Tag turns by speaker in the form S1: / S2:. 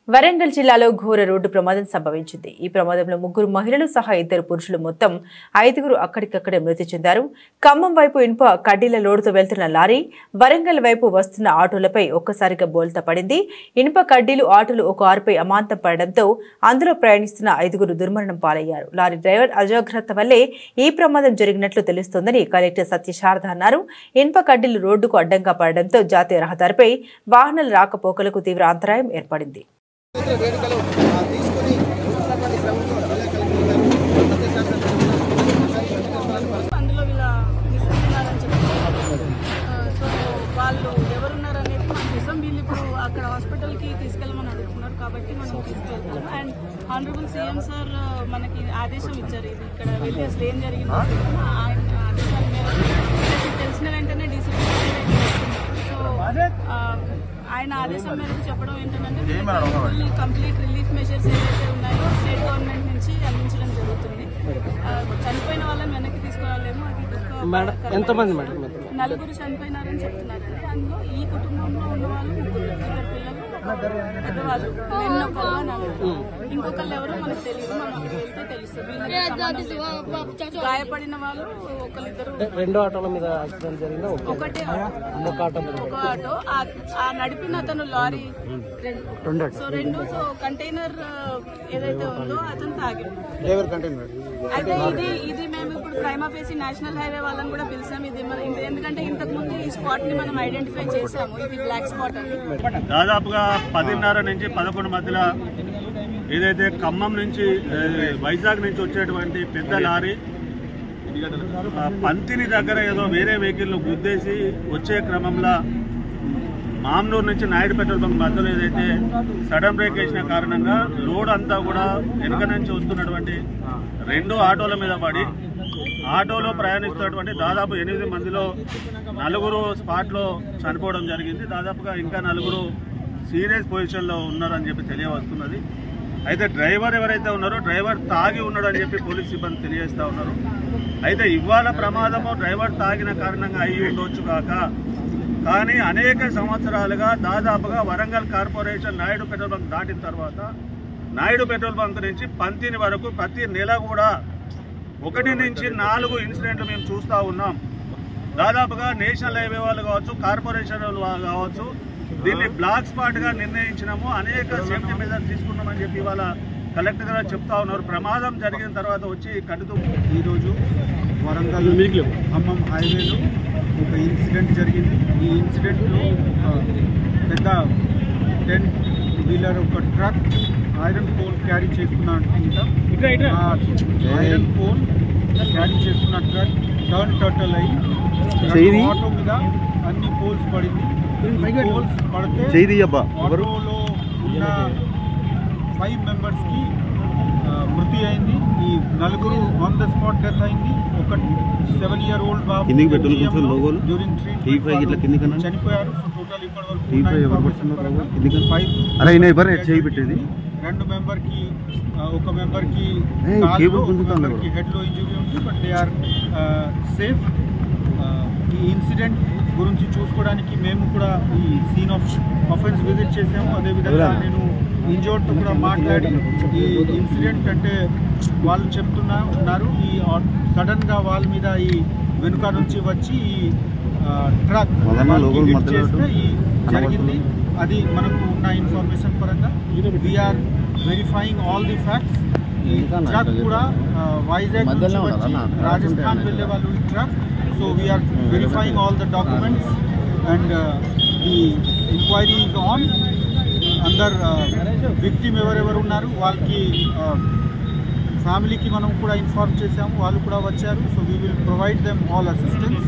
S1: వరంగల్ జిల్లాలో ఘోర రోడ్డు ప్రమాదం సంభవించింది. ఈ ప్రమాదంలో 3 మహిళలు సహా 2 పురుషులు మొత్తం 5 అక్కడికక్కడే మృతి చెందారు. ఖమ్మం వైపు ఇనుప కడ్డీల లోడుతో వెళ్తున్న లారీ వరంగల్ వైపు వస్తున్న ఆటోలపై ఒక్కసారిగా బోల్తా పడింది. ఇనుప కడ్డీలు ఆటోలు ఒక కారుపై అమాంతం పడడంతో అందులో ప్రయాణిస్తున్న 5 దుర్మరణం పాలయ్యారు. లారీ డ్రైవర్ అజాగ్రత్త వల్లే ఈ ప్రమాదం జరిగినట్లు తెలుస్తోందని కలెక్టర్ సత్యశారద అన్నారు. ఇనుప కడ్డీలు రోడ్డుకు అడ్డంగా పడడంతో జాతీయ రహదారిపై వాహనాల రాకపోకలకు తీవ్ర అంతరాయం ఏర్పడింది.
S2: అందులో వీళ్ళ తీసుకున్నారని చెప్పారు. సో వాళ్ళు ఎవరున్నారనేది మనం చూసాం. వీళ్ళు ఇప్పుడు అక్కడ హాస్పిటల్కి తీసుకెళ్ళమని అడుగుతున్నారు కాబట్టి మనం తీసుకెళ్తాం. అండ్ ఆనరబుల్ సీఎం సార్ మనకి ఆదేశం ఇచ్చారు, ఇది ఇక్కడ వెళ్ళి అసలు ఏం జరిగిందో ఆయన ఆదేశాల మేరకు తెలిసిన వెంటనే డీసీపీ ఆయన ఆదేశం మేరకు చెప్పడం ఏంటంటే కంప్లీట్ రిలీఫ్ మెజర్స్ ఏవైతే ఉన్నాయో స్టేట్ గవర్నమెంట్ నుంచి అందించడం జరుగుతుంది. చనిపోయిన వాళ్ళని వెనక్కి తీసుకురాలేము. అది
S3: ఎంతమంది
S2: 4 చనిపోయినారని చెప్తున్నారండి. అందులో ఈ కుటుంబంలో ఉన్న వాళ్ళు 2 పిల్లలు, పెద్దవాళ్ళు, ఇంకొకళ్ళు ఎవరో మనకు తెలియదు. మనం అక్కడికి వెళ్తే తెలుస్తుంది. గాయపడిన వాళ్ళు ఒకరిద్దరు.
S3: 2 ఆటోల మీద యాక్సిడెంట్ జరిగింది.
S2: ఒకటే ఒక ఆటో, ఆ నడిపిన అతను లారీ 2. సో కంటైనర్ ఏదైతే ఉందో అతను తాగి. అయితే ఇది మేము ఇప్పుడు ప్రైమా ఫేసి నేషనల్ హైవే వాళ్ళని కూడా పిలిచాం. ఎందుకంటే ఇంతకు ముందు ఈ స్పాట్ ని మనం ఐడెంటిఫై చేసాము, ఇది బ్లాక్ స్పాట్ అని.
S4: దాదాపుగా 10:30 నుంచి 11 మధ్యలో ఏదైతే ఖమ్మం నుంచి వైజాగ్ నుంచి వచ్చేటువంటి పెద్ద లారీ పంతిని దగ్గర ఏదో వేరే వెహికల్ గుద్దేసి వచ్చే క్రమంలో మామ్నూరు నుంచి నాయుడు పెట్రోల్ బంక్ మధ్యలో ఏదైతే సడన్ బ్రేక్ వేసిన కారణంగా లోడ్ అంతా కూడా వెనుక నుంచి వస్తున్నటువంటి 2 ఆటోల మీద పడి ఆటోలో ప్రయాణిస్తున్నటువంటి దాదాపు 8 మందిలో 4 స్పాట్లో చనిపోవడం జరిగింది. దాదాపుగా ఇంకా 4 సీరియస్ పొజిషన్లో ఉన్నారని చెప్పి తెలియవస్తున్నది. అయితే డ్రైవర్ ఎవరైతే ఉన్నారో డ్రైవర్ తాగి ఉన్నాడని చెప్పి పోలీస్ సిబ్బంది తెలియజేస్తూ ఉన్నారు. అయితే ఇవాళ ప్రమాదము డ్రైవర్ తాగిన కారణంగా అయ్యి ఉండొచ్చు కాక, కానీ అనేక సంవత్సరాలుగా దాదాపుగా Warangal corporation Naidu petrol bunk దాటిన తర్వాత నాయుడు పెట్రోల్ బంక్ నుంచి పంతిని వరకు ప్రతి నెల కూడా 1 నుంచి 4 ఇన్సిడెంట్లు మేము చూస్తూ ఉన్నాం. దాదాపుగా నేషనల్ హైవే వాళ్ళు కావచ్చు, కార్పొరేషన్ వాళ్ళు కావచ్చు, దీన్ని బ్లాక్ స్పాట్గా నిర్ణయించినాము, అనేక సేఫ్టీ మెజర్స్ తీసుకున్నామని చెప్పి ఇవాళ కలెక్టర్ గారు చెప్తా ఉన్నారు. ప్రమాదం జరిగిన తర్వాత వచ్చి కడుతూ
S5: ఈరోజు వరంగల్ ఖమ్మం హైవేలో ఒక ఇన్సిడెంట్ జరిగింది. ఈ ఇన్సిడెంట్లో పెద్ద 10 వీలర్ ఒక ట్రక్ ఐరన్ పోల్ క్యారీ చేస్తున్న ఐరన్ పోల్ క్యారీ చేస్తున్న ట్రక్ టర్న్ అయ్యి ఆటో మీద అన్ని పోల్స్ పడింది. పోల్స్ పడితే ఆటోలో ఉన్న 5 మెంబర్స్కి మృతి అయింది. ఈ 4 ఆన్ ద స్పాట్ డెత్ అయింది. ఒక 7-year-old బాబు డ్యూరింగ్ ట్రీట్మెంట్ చనిపోయారు. టోటల్ ఇప్పటి వరకు 2 మెంబర్కి ఒక మెంబర్కి హెడ్లో ఇంజురీ ఉంది. But they are safe. ఈ ఇన్సిడెంట్ గురించి చూసుకోవడానికి మేము కూడా ఈ సీన్ ఆఫ్ అఫెన్స్ విజిట్ చేసాము. అదేవిధంగా నేను ఇంజోర్డ్తో కూడా మాట్లాడి ఈ ఇన్సిడెంట్ అంటే వాళ్ళు ఉన్నారు ఈ సడన్గా వాళ్ళ మీద ఈ వెనుక నుంచి వచ్చి ఈ ట్రక్ చేస్తే ఈ జరిగింది. అది మనకు ఉన్న ఇన్ఫర్మేషన్ పరంగా we are verifying all the facts. ఈ ట్రక్ కూడా వైజాగ్ నుంచి వచ్చి రాజస్థాన్ వెళ్ళే వాళ్ళు ఈ truck. So we are verifying all the documents and the enquiry is on. అందరు విక్టిమ్ ఎవరెవరు ఉన్నారు వాళ్ళకి ఫ్యామిలీకి మనం కూడా ఇన్ఫార్మ్ చేసాము, వాళ్ళు కూడా వచ్చారు. So we will provide them all assistance.